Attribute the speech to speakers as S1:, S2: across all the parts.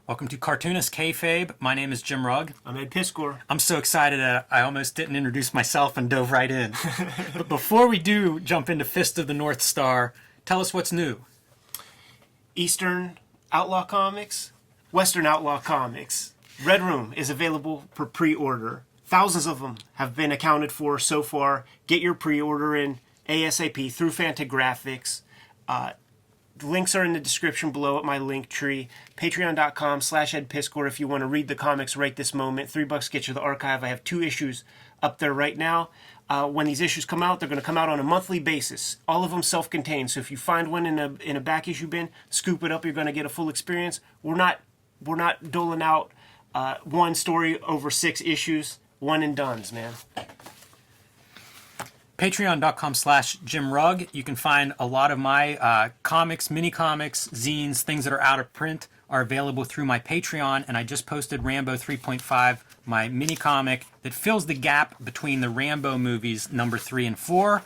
S1: Welcome to Cartoonist Kayfabe. My name is Jim Rugg.
S2: I'm Ed Piscor.
S1: I'm so excited that I almost didn't introduce myself and dove right in. But before we do jump into Fist of the North Star, tell us what's new.
S2: Eastern Outlaw Comics, Western Outlaw Comics. Red Room is available for pre-order. Thousands of them have been accounted for so far. Get your pre-order in ASAP through Fantagraphics. Links are in the description below at my link tree. Patreon.com/EdPiscor if you want to read the comics right this moment. $3 gets you the archive. I have 2 issues up there right now. When these issues come out, they're going to come out on a monthly basis. All of them self-contained. So if you find one in a back issue bin, scoop it up. You're going to get a full experience. We're not doling out one story over 6 issues. One and dones, man.
S1: Patreon.com/Jim Rugg. You can find a lot of my comics, mini comics, zines, things that are out of print are available through my Patreon. And I just posted Rambo 3.5, my mini comic that fills the gap between the Rambo movies number 3 and 4.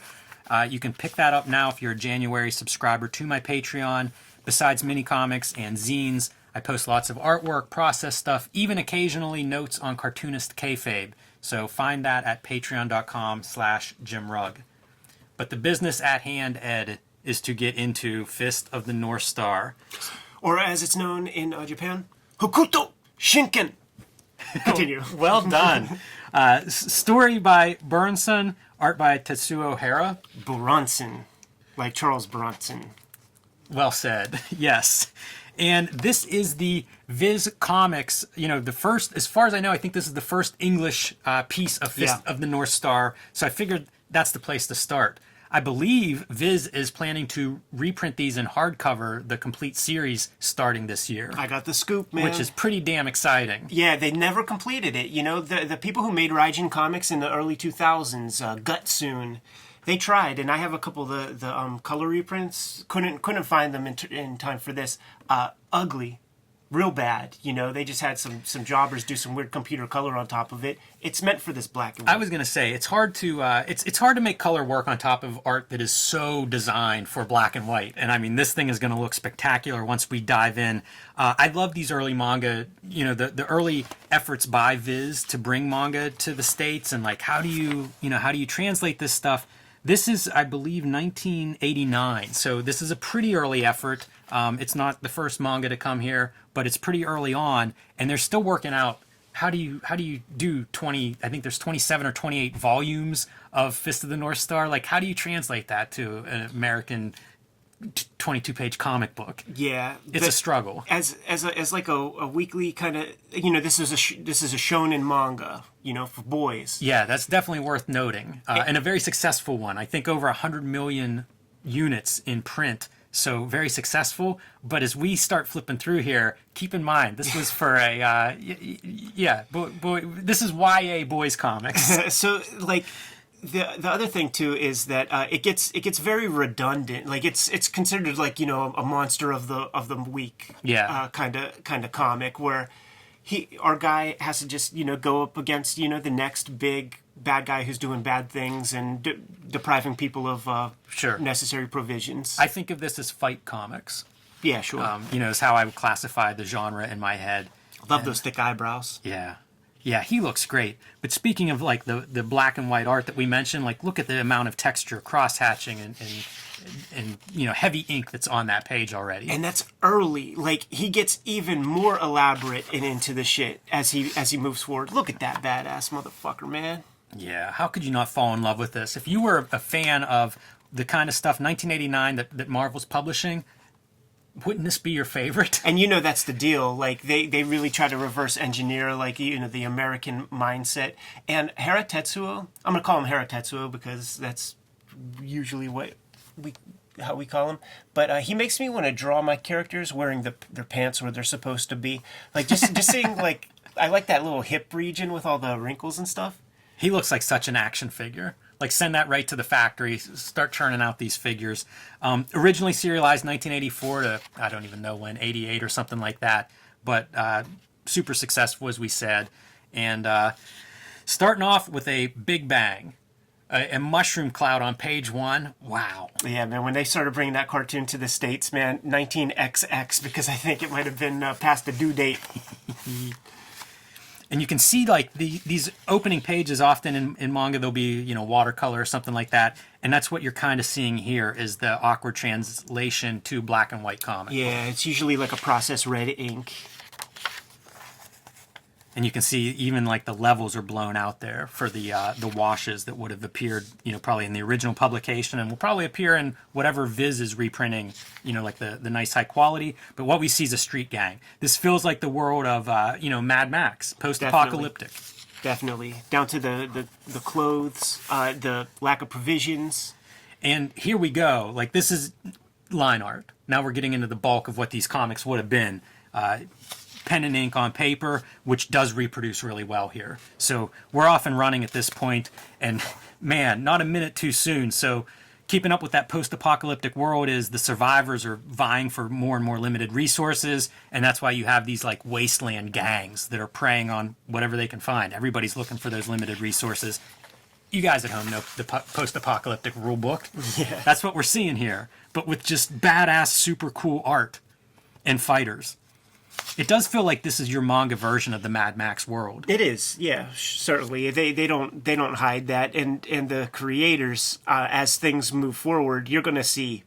S1: You can pick that up now if you're a January subscriber to my Patreon. Besides mini comics and zines, I post lots of artwork, process stuff, even occasionally notes on Cartoonist Kayfabe. So find that at patreon.com/Jim Rugg. But the business at hand, Ed, is to get into Fist of the North Star.
S2: Or as it's known in Japan, Hokuto Shinken. Continue.
S1: Well done. Story by Burnson, art by Tetsuo Hara.
S2: Bronson, like Charles Bronson.
S1: Well said. Yes. And this is the Viz Comics, the first, as far as I know, I think this is the first English piece of Fist of the North Star. So I figured that's the place to start. I believe Viz is planning to reprint these in hardcover, the complete series, starting this year.
S2: I got the scoop, man.
S1: Which is pretty damn exciting.
S2: Yeah, they never completed it. The people who made Raijin Comics in the early 2000s, Gutsoon, they tried, and I have a couple of the color reprints. Couldn't find them in time for this. Ugly, real bad. They just had some jobbers do some weird computer color on top of it. It's meant for this black and white.
S1: I was gonna say it's hard to it's hard to make color work on top of art that is so designed for black and white. And I mean, this thing is gonna look spectacular once we dive in. I love these early manga. The early efforts by Viz to bring manga to the States, and like how do you translate this stuff? This is, I believe, 1989, so this is a pretty early effort. It's not the first manga to come here, but it's pretty early on, and they're still working out how do you do 20? I think there's 27 or 28 volumes of Fist of the North Star. Like, how do you translate that to an American 22-page comic book?
S2: Yeah,
S1: it's a struggle.
S2: As like a weekly kind of, this is a shonen manga, for boys.
S1: Yeah, that's definitely worth noting, and a very successful one. I think over 100 million units in print, so very successful. But as we start flipping through here, keep in mind this was for a this is YA boys comics.
S2: So like. The other thing too is that it gets very redundant. Like it's considered like a monster of the week.
S1: Yeah.
S2: Kind of comic where our guy has to just go up against the next big bad guy who's doing bad things and depriving people of necessary provisions.
S1: I think of this as fight comics.
S2: Yeah, sure.
S1: Is how I would classify the genre in my head.
S2: Love those thick eyebrows.
S1: Yeah. Yeah, he looks great. But speaking of like the black and white art that we mentioned, like look at the amount of texture, cross-hatching, and heavy ink that's on that page already.
S2: And that's early. Like he gets even more elaborate and into the shit as he moves forward. Look at that badass motherfucker, man.
S1: Yeah, how could you not fall in love with this? If you were a fan of the kind of stuff 1989 that Marvel's publishing, wouldn't this be your favorite?
S2: And that's the deal. Like they really try to reverse engineer like the American mindset. And Hara Tetsuo, I'm gonna call him Hara Tetsuo because that's usually how we call him. But he makes me want to draw my characters wearing their pants where they're supposed to be. Like just seeing like I like that little hip region with all the wrinkles and stuff.
S1: He looks like such an action figure. Like, send that right to the factory. Start churning out these figures. Originally serialized 1984 to, I don't even know when, 88 or something like that. But super successful, as we said. And starting off with a big bang. A mushroom cloud on page 1. Wow.
S2: Yeah, man, when they started bringing that cartoon to the States, man, 19XX, because I think it might have been past the due date.
S1: And you can see like these opening pages often in manga, there'll be, you know, watercolor or something like that. And that's what you're kind of seeing here is the awkward translation to black and white comic.
S2: Yeah, it's usually like a processed red ink.
S1: And you can see even like the levels are blown out there for the washes that would have appeared, you know, probably in the original publication and will probably appear in whatever Viz is reprinting, you know, like the nice high quality. But what we see is a street gang. This feels like the world of, you know, Mad Max, post-apocalyptic.
S2: Definitely. Down to the clothes, the lack of provisions.
S1: And here we go. Like this is line art. Now we're getting into the bulk of what these comics would have been. Pen and ink on paper, which does reproduce really well here. So we're off and running at this point, and man, not a minute too soon. So keeping up with that post-apocalyptic world is the survivors are vying for more and more limited resources, and that's why you have these like wasteland gangs that are preying on whatever they can find. Everybody's looking for those limited resources. You guys at home know the post-apocalyptic rule book.
S2: Yeah.
S1: That's what we're seeing here, but with just badass, super cool art and fighters. It does feel like this is your manga version of the Mad Max world.
S2: It is, yeah, certainly. They don't hide that, and the creators, as things move forward, you're gonna see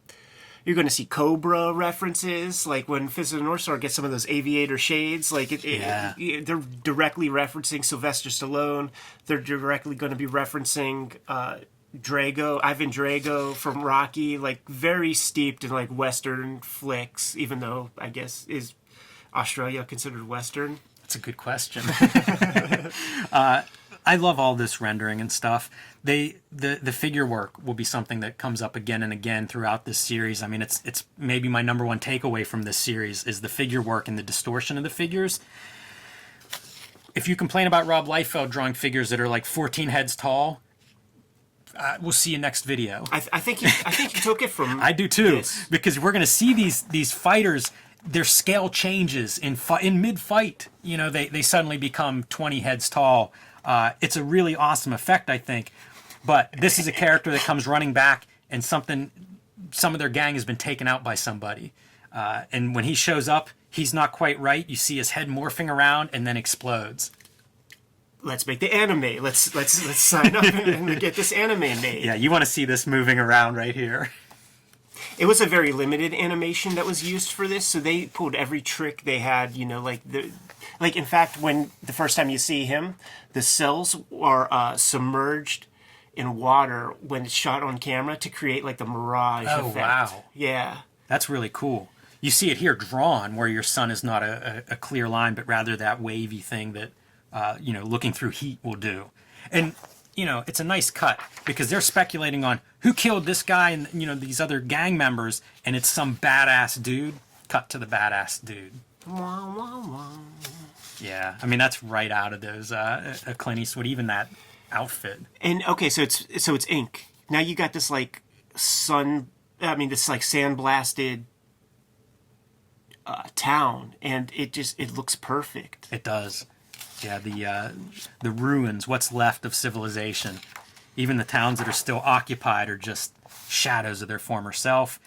S2: Cobra references, like when Fist of the North Star gets some of those aviator shades, like they're directly referencing Sylvester Stallone. They're directly going to be referencing Ivan Drago from Rocky, like very steeped in like Western flicks, even though I guess is Australia considered Western?
S1: That's a good question. I love all this rendering and stuff. The figure work will be something that comes up again and again throughout this series. I mean, it's maybe my number one takeaway from this series is the figure work and the distortion of the figures. If you complain about Rob Liefeld drawing figures that are like 14 heads tall, we'll see you next video.
S2: I think he took it from.
S1: I do too,
S2: this.
S1: Because we're going to see these fighters. Their scale changes in mid-fight. You know, they suddenly become 20 heads tall. It's a really awesome effect, I think. But this is a character that comes running back, and some of their gang has been taken out by somebody. And when he shows up, he's not quite right. You see his head morphing around and then explodes.
S2: Let's make the anime. Let's sign up and get this anime made.
S1: Yeah, you want to see this moving around right here.
S2: It was a very limited animation that was used for this, so they pulled every trick they had. You know, like in fact, when the first time you see him, the cells are submerged in water when it's shot on camera to create like the mirage effect.
S1: Wow.
S2: Yeah.
S1: That's really cool. You see it here drawn where your sun is not a clear line, but rather that wavy thing that, looking through heat will do. And, it's a nice cut because they're speculating on who killed this guy and, these other gang members, and it's some badass dude. Cut to the badass dude. Yeah, I mean, that's right out of those Clint Eastwood, even that outfit.
S2: And, okay, so it's ink. Now you got this, like, this, like, sandblasted town, and it looks perfect.
S1: It does. Yeah, the ruins, what's left of civilization. Even the towns that are still occupied are just shadows of their former self.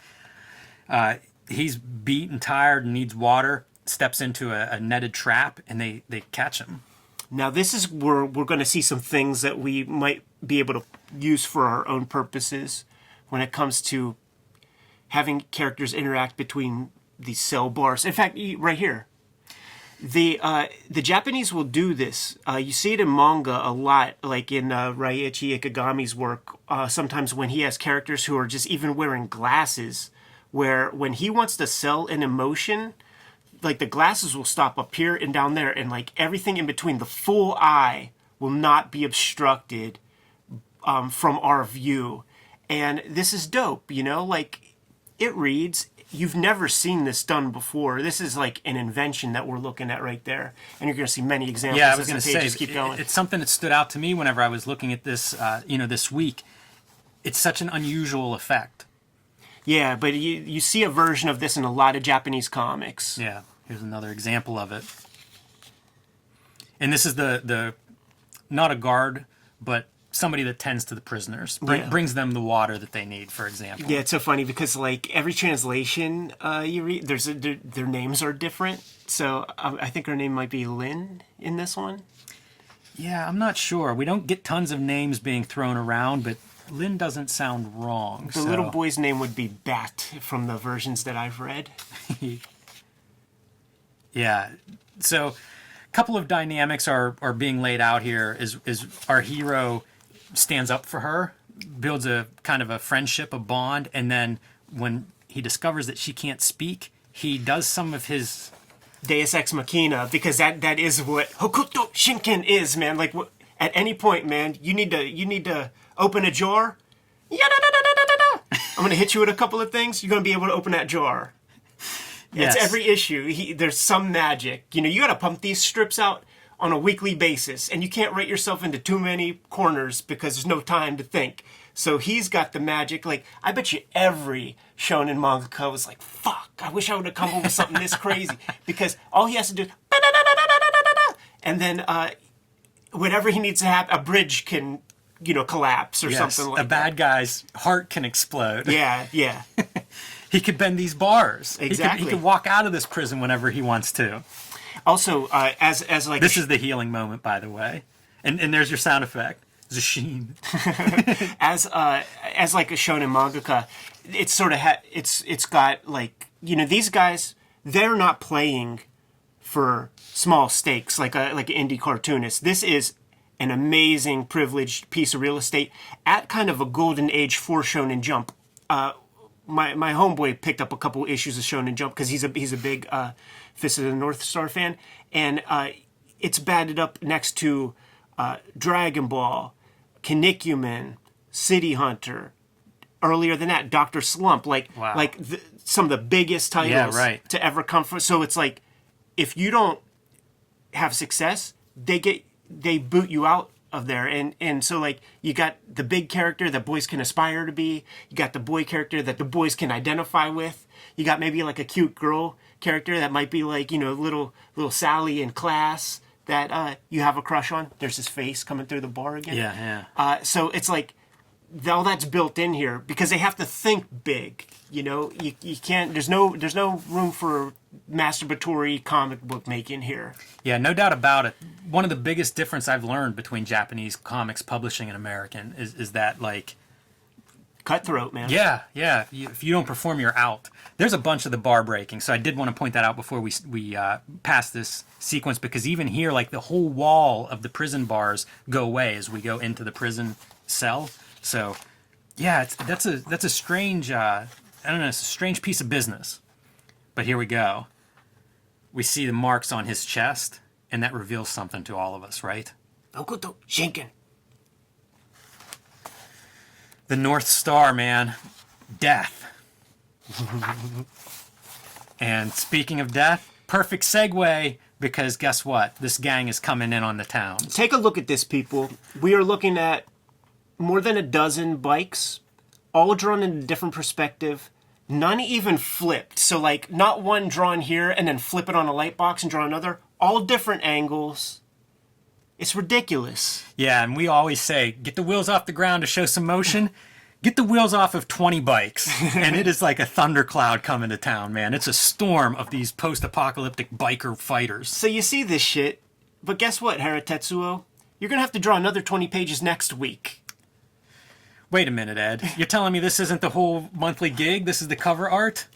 S1: He's beat and tired and needs water, steps into a netted trap, and they catch him.
S2: Now this is where we're going to see some things that we might be able to use for our own purposes when it comes to having characters interact between these cell bars. In fact, right here. The Japanese will do this. You see it in manga a lot, like in Raiichi Ikegami's work. Sometimes when he has characters who are just even wearing glasses, where when he wants to sell an emotion, like the glasses will stop up here and down there, and like everything in between, the full eye will not be obstructed from our view. And this is dope, like it reads. You've never seen this done before. This is like an invention that we're looking at right there. And you're going to see many examples.
S1: Yeah, I was going to say,
S2: keep going.
S1: It's something that stood out to me whenever I was looking at this, this week. It's such an unusual effect.
S2: Yeah, but you see a version of this in a lot of Japanese comics.
S1: Yeah, here's another example of it. And this is the not a guard, but somebody that tends to the prisoners,
S2: Yeah.
S1: brings them the water that they need, for example.
S2: Yeah, it's so funny because like every translation you read, their names are different. So I think her name might be Lynn in this one.
S1: Yeah, I'm not sure. We don't get tons of names being thrown around, but Lynn doesn't sound wrong.
S2: The little boy's name would be Bat from the versions that I've read.
S1: Yeah. So a couple of dynamics are being laid out here. Is our hero stands up for her, builds a kind of a friendship, a bond, and then when he discovers that she can't speak, he does some of his
S2: Deus Ex Machina, because that is what Hokuto Shinken is, man. Like at any point, man, you need to open a jar. I'm gonna hit you with a couple of things. You're gonna be able to open that jar.
S1: Yes.
S2: It's every issue. There's some magic. You know, you gotta pump these strips out on a weekly basis, and you can't rate yourself into too many corners because there's no time to think. So he's got the magic. Like, I bet you every shonen mangaka was like, fuck, I wish I would have come up with something this crazy. Because all he has to do is and then whatever he needs to happen, a bridge can, collapse or something like that.
S1: A bad guy's heart can explode.
S2: Yeah.
S1: He could bend these bars.
S2: Exactly.
S1: He could walk out of this prison whenever he wants to.
S2: Also, as like
S1: This is the healing moment, by the way. And there's your sound effect. Zasheen.
S2: as like a shonen mangaka, it's sort of it's got like, these guys, they're not playing for small stakes like an indie cartoonist. This is an amazing privileged piece of real estate at kind of a golden age for Shonen Jump. My homeboy picked up a couple issues of Shonen Jump because he's a big Fist of the North Star fan, and it's batted up next to Dragon Ball, Kinnikuman, City Hunter. Earlier than that, Dr. Slump,
S1: Wow.
S2: Some of the biggest titles to ever come from. So it's like, if you don't have success, they boot you out of there. And so like, you got the big character that boys can aspire to be. You got the boy character that the boys can identify with. You got maybe like a cute girl character that might be like, little Sally in class that you have a crush on. There's his face coming through the bar again.
S1: Yeah.
S2: So it's like, all that's built in here because they have to think big. You can't. There's no room for masturbatory comic book making here.
S1: Yeah, no doubt about it. One of the biggest difference I've learned between Japanese comics publishing and American is that, like,
S2: cutthroat, man.
S1: Yeah. If you don't perform, you're out. There's a bunch of the bar breaking, so I did want to point that out before we pass this sequence, because even here, like, the whole wall of the prison bars go away as we go into the prison cell. So, yeah, that's a strange, it's a strange piece of business. But here we go. We see the marks on his chest, and that reveals something to all of us, right?
S2: Hokuto Shinken.
S1: The North Star, man. Death. And speaking of death, perfect segue, because guess what? This gang is coming in on the town.
S2: Take a look at this, people. We are looking at more than a dozen bikes, all drawn in a different perspective. None even flipped. So, like, not one drawn here and then flip it on a light box and draw another. All different angles. It's ridiculous.
S1: Yeah, and we always say, get the wheels off the ground to show some motion. Get the wheels off of 20 bikes. And it is like a thundercloud coming to town, man. It's a storm of these post-apocalyptic biker fighters.
S2: So you see this shit, but guess what, Haratetsuo? You're going to have to draw another 20 pages next week.
S1: Wait a minute, Ed. You're telling me this isn't the whole monthly gig? This is the cover art?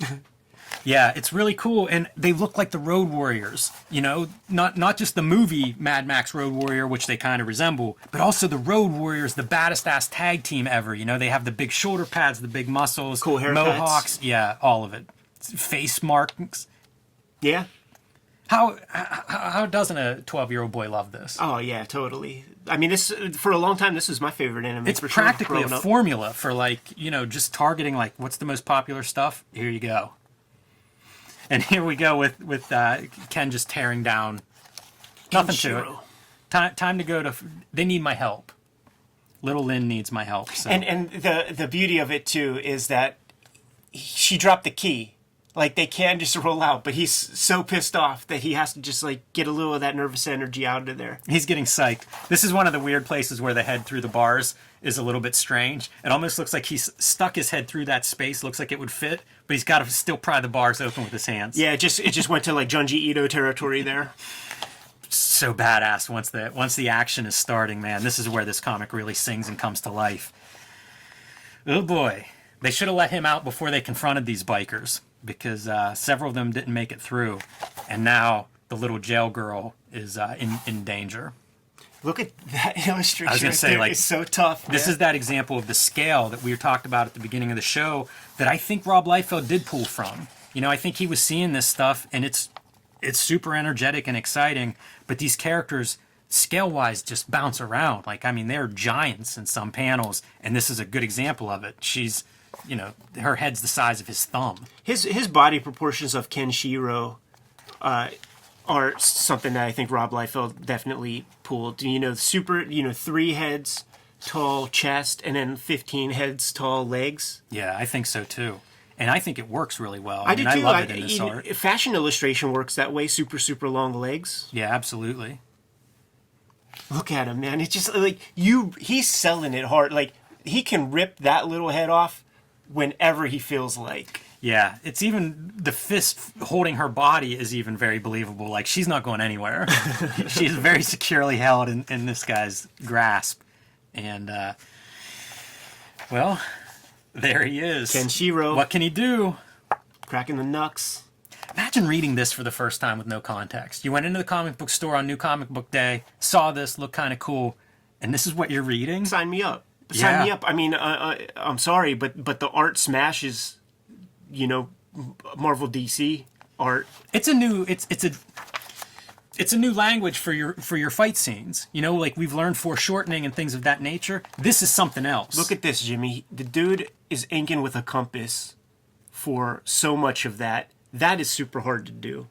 S1: Yeah, it's really cool, and they look like the Road Warriors. Not just the movie Mad Max Road Warrior, which they kind of resemble, but also the Road Warriors, the baddest ass tag team ever. They have the big shoulder pads, the big muscles,
S2: cool haircuts,
S1: mohawks, yeah, all of it, face marks.
S2: Yeah.
S1: How doesn't a 12-year-old boy love this?
S2: Oh yeah, totally. I mean, this for a long time. This was my favorite anime.
S1: It's
S2: for
S1: practically
S2: sure,
S1: a formula for just targeting what's the most popular stuff. Here you go. And here we go with Ken just tearing down. Nothing to it. Time to go to. They need my help. Little Lynn needs my help. So.
S2: And the beauty of it too is that she dropped the key. Like, they can just roll out, but he's so pissed off that he has to just, like, get a little of that nervous energy out of there.
S1: He's getting psyched. This is one of the weird places where the head through the bars is a little bit strange. It almost looks like he's stuck his head through that space. Looks like it would fit, but he's got to still pry the bars open with his hands.
S2: Yeah, it just went to, like, Junji Ito territory there.
S1: So badass once the action is starting, man. This is where this comic really sings and comes to life. Oh boy. They should have let him out before they confronted these bikers, because several of them didn't make it through, and now the little jail girl is in danger.
S2: Look at that illustration.
S1: I was going to say, like,
S2: it's so tough.
S1: This is that example of the scale that we talked about at the beginning of the show that I think Rob Liefeld did pull from. You know, I think he was seeing this stuff, and it's super energetic and exciting, but these characters, scale-wise, just bounce around. Like, I mean, they're giants in some panels, and this is a good example of it. She's, you know, her head's the size of his thumb.
S2: His body proportions of Kenshiro are something that I think Rob Liefeld definitely pulled. You know, 3 heads tall chest and then 15 heads tall legs.
S1: Yeah, I think so too. And I think it works really well.
S2: I do too.
S1: I love it in this art.
S2: Fashion illustration works that way, super long legs.
S1: Yeah, absolutely.
S2: Look at him, man. It's just like he's selling it hard. Like, he can rip that little head off whenever he feels like.
S1: Yeah, it's even the fist holding her body is even very believable. Like, she's not going anywhere. She's very securely held in this guy's grasp. And, well, there he is.
S2: Kenshiro.
S1: What can he do?
S2: Cracking the knucks.
S1: Imagine reading this for the first time with no context. You went into the comic book store on New Comic Book Day, saw this, looked kind of cool, and this is what you're reading?
S2: Sign me up.
S1: Yeah.
S2: Sign me up. I mean, I'm sorry, but the art smashes, you know, Marvel DC art.
S1: It's a new language for your fight scenes. You know, like we've learned foreshortening and things of that nature. This is something else.
S2: Look at this, Jimmy. The dude is inking with a compass for so much of that. That is super hard to do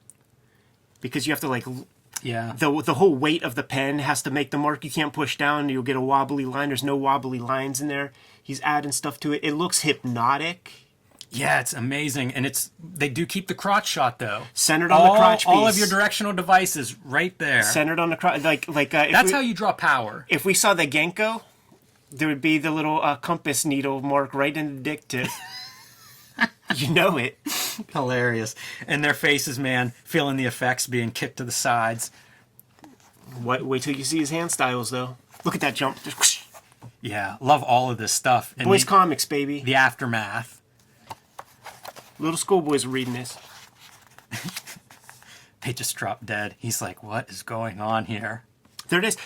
S2: because you have to, like,
S1: yeah,
S2: the whole weight of the pen has to make the mark. You can't push down. You'll get a wobbly line. There's no wobbly lines in there. He's adding stuff to it. It looks hypnotic.
S1: Yeah, it's amazing, and they do keep the crotch shot though.
S2: Centered on the crotch piece.
S1: All of your directional devices right there.
S2: Centered on the crotch.
S1: That's how you draw power.
S2: If we saw the Genko, there would be the little compass needle mark right in the dick tip. You know it.
S1: Hilarious. And their faces, man, feeling the effects being kicked to the sides.
S2: Wait till you see his hand styles, though. Look at that jump.
S1: Yeah, love all of this stuff. And
S2: Boys Comics, baby.
S1: The aftermath.
S2: Little schoolboys are reading this.
S1: They just drop dead. He's like, what is going on here?
S2: There it is.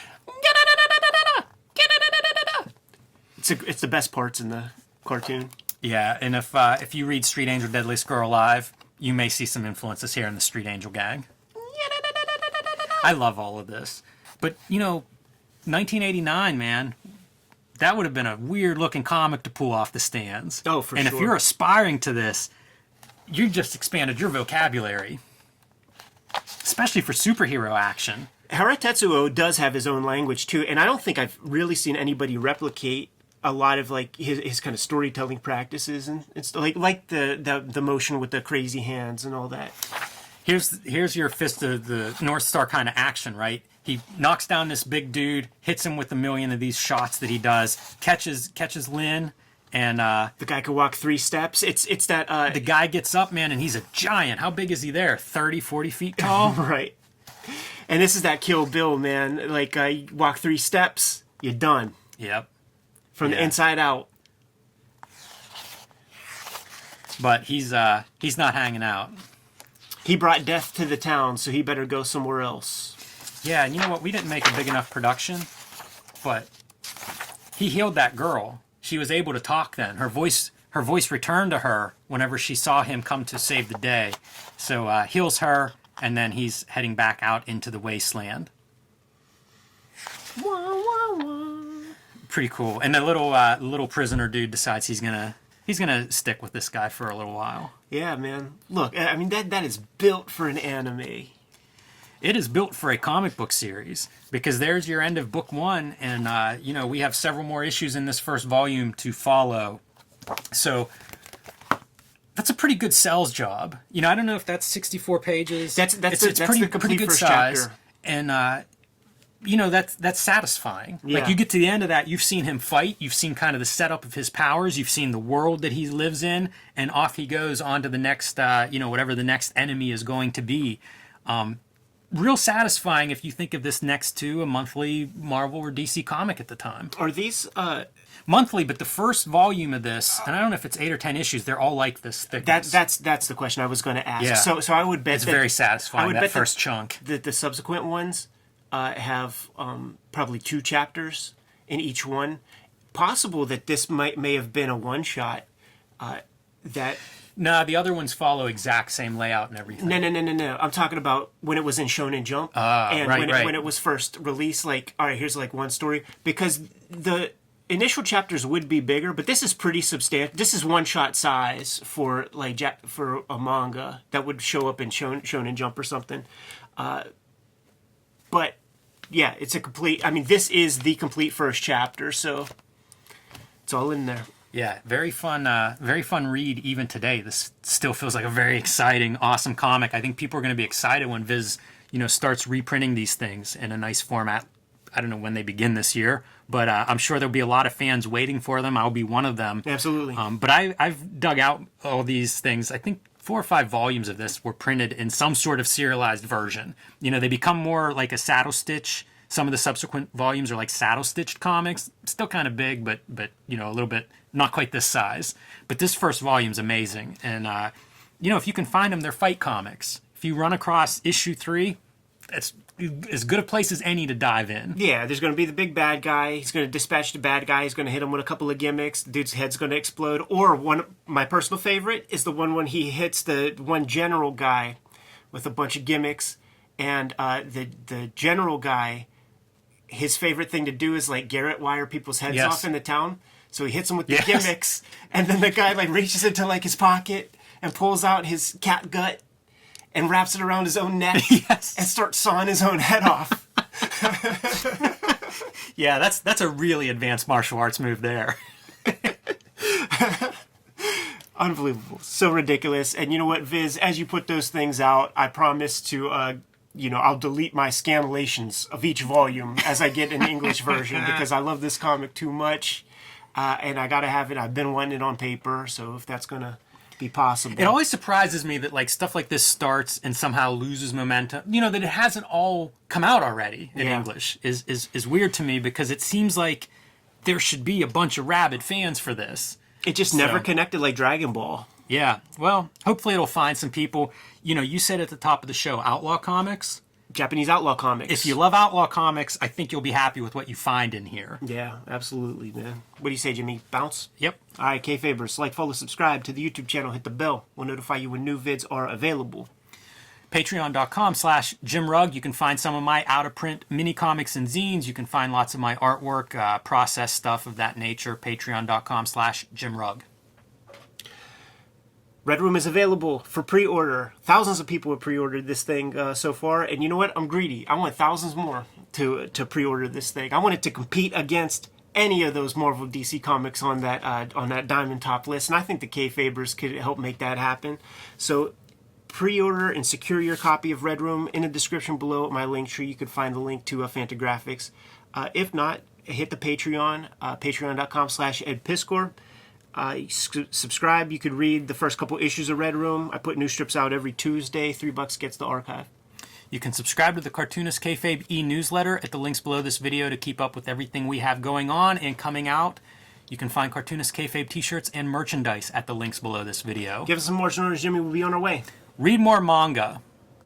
S2: It's the best parts in the cartoon.
S1: Yeah, and if you read Street Angel Deadliest Girl Alive, you may see some influences here in the Street Angel gang. I love all of this. But, you know, 1989, man, that would have been a weird-looking comic to pull off the stands.
S2: Oh, for sure.
S1: And if you're aspiring to this, you just expanded your vocabulary, especially for superhero action.
S2: Hara Tetsuo does have his own language, too, and I don't think I've really seen anybody replicate a lot of, like, his kind of storytelling practices and stuff, like the motion with the crazy hands and all that.
S1: Here's your Fist of the North Star kind of action, right? He knocks down this big dude, hits him with a million of these shots that he does, catches Lin, and
S2: the guy can walk 3 steps. It's that
S1: the guy gets up, man, and he's a giant. How big is he there? 30, 40 feet tall?
S2: Right. And this is that Kill Bill, man. Like, you walk 3 steps, you're done.
S1: Yep.
S2: From the inside out.
S1: But he's not hanging out.
S2: He brought death to the town, so he better go somewhere else.
S1: Yeah, and you know what? We didn't make a big enough production, but he healed that girl. She was able to talk then. Her voice returned to her whenever she saw him come to save the day. So heals her, and then he's heading back out into the wasteland.
S2: Wah, wah, wah.
S1: Pretty cool. And the little prisoner dude decides he's gonna stick with this guy for a little while.
S2: Yeah, man. Look, I mean that is built for an anime.
S1: It is built for a comic book series because there's your end of book 1, and you know, we have several more issues in this first volume to follow. So that's a pretty good sales job. You know, I don't know if that's 64 pages.
S2: That's
S1: pretty,
S2: the complete
S1: pretty good
S2: first
S1: size.
S2: chapter.
S1: And you know, that's satisfying.
S2: Yeah.
S1: Like, you get to the end of that, you've seen him fight, you've seen kind of the setup of his powers, you've seen the world that he lives in, and off he goes on to the next, you know, whatever the next enemy is going to be. Real satisfying if you think of this next to a monthly Marvel or DC comic at the time.
S2: Are these
S1: Monthly, but the first volume of this, and I don't know if it's 8 or 10 issues, they're all like this thickness.
S2: that's the question I was going to ask.
S1: Yeah.
S2: So I would bet
S1: It's very satisfying, that first chunk.
S2: That the subsequent ones have probably 2 chapters in each one. Possible that this may have been a one-shot that...
S1: No, the other ones follow exact same layout and everything.
S2: No. I'm talking about when it was in Shonen Jump. And when it was first released, like, all right, here's like one story. Because the initial chapters would be bigger, but this is pretty substantial. This is one-shot size for like for a manga that would show up in Shonen Jump or something. But yeah, it's a complete... I mean, this is the complete first chapter, so it's all in there.
S1: Yeah, very fun read even today. This still feels like a very exciting, awesome comic. I think people are going to be excited when Viz, you know, starts reprinting these things in a nice format. I don't know when they begin this year, but I'm sure there'll be a lot of fans waiting for them. I'll be one of them.
S2: Absolutely.
S1: But I've dug out all these things. I think 4 or 5 volumes of this were printed in some sort of serialized version. You know, they become more like a saddle stitch. Some of the subsequent volumes are like saddle stitched comics. Still kind of big, but you know, a little bit not quite this size. But this first volume's amazing. And you know, if you can find them, they're fight comics. If you run across issue 3, it's as good a place as any to dive in.
S2: Yeah, there's going to be the big bad guy. He's going to dispatch the bad guy. He's going to hit him with a couple of gimmicks. The dude's head's going to explode. Or my personal favorite is the one when he hits the one general guy with a bunch of gimmicks. And the general guy, his favorite thing to do is like Garrett wire people's heads off in the town. So he hits him with the gimmicks. And then the guy like reaches into like his pocket and pulls out his cat gut and wraps it around his own neck and starts sawing his own head off.
S1: Yeah, that's a really advanced martial arts move there.
S2: Unbelievable. So ridiculous. And you know what, Viz, as you put those things out, I promise to, you know, I'll delete my scanlations of each volume as I get an English version because I love this comic too much. And I got to have it. I've been wanting it on paper, so if that's going to be possible.
S1: It always surprises me that like stuff like this starts and somehow loses momentum. You know, that it hasn't all come out already in English is weird to me because it seems like there should be a bunch of rabid fans for this.
S2: It just never connected like Dragon Ball.
S1: Yeah. Well, hopefully it'll find some people. You know, you said at the top of the show, Outlaw Comics.
S2: Japanese Outlaw Comics.
S1: If you love Outlaw Comics, I think you'll be happy with what you find in here.
S2: Yeah, absolutely, man. What do you say, Jimmy? Bounce?
S1: Yep.
S2: All right, Kayfabers, like, follow, subscribe to the YouTube channel. Hit the bell. We'll notify you when new vids are available.
S1: Patreon.com/JimRugg. You can find some of my out-of-print mini comics and zines. You can find lots of my artwork, process stuff of that nature. Patreon.com/JimRugg.
S2: Red Room is available for pre-order. Thousands of people have pre-ordered this thing so far, and you know what? I'm greedy. I want thousands more to pre-order this thing. I want it to compete against any of those Marvel DC comics on that Diamond Top list, and I think the Kayfabers could help make that happen. So pre-order and secure your copy of Red Room. In the description below at my link tree, you can find the link to Fantagraphics. If not, hit the Patreon, patreon.com/EdPiskor. Subscribe. You could read the first couple issues of Red Room. I put new strips out every Tuesday. $3 gets the archive.
S1: You can subscribe to the Cartoonist Kayfabe e-newsletter at the links below this video to keep up with everything we have going on and coming out. You can find Cartoonist Kayfabe t-shirts and merchandise at the links below this video.
S2: Give us some more orders, Jimmy. We'll be on our way.
S1: Read more manga.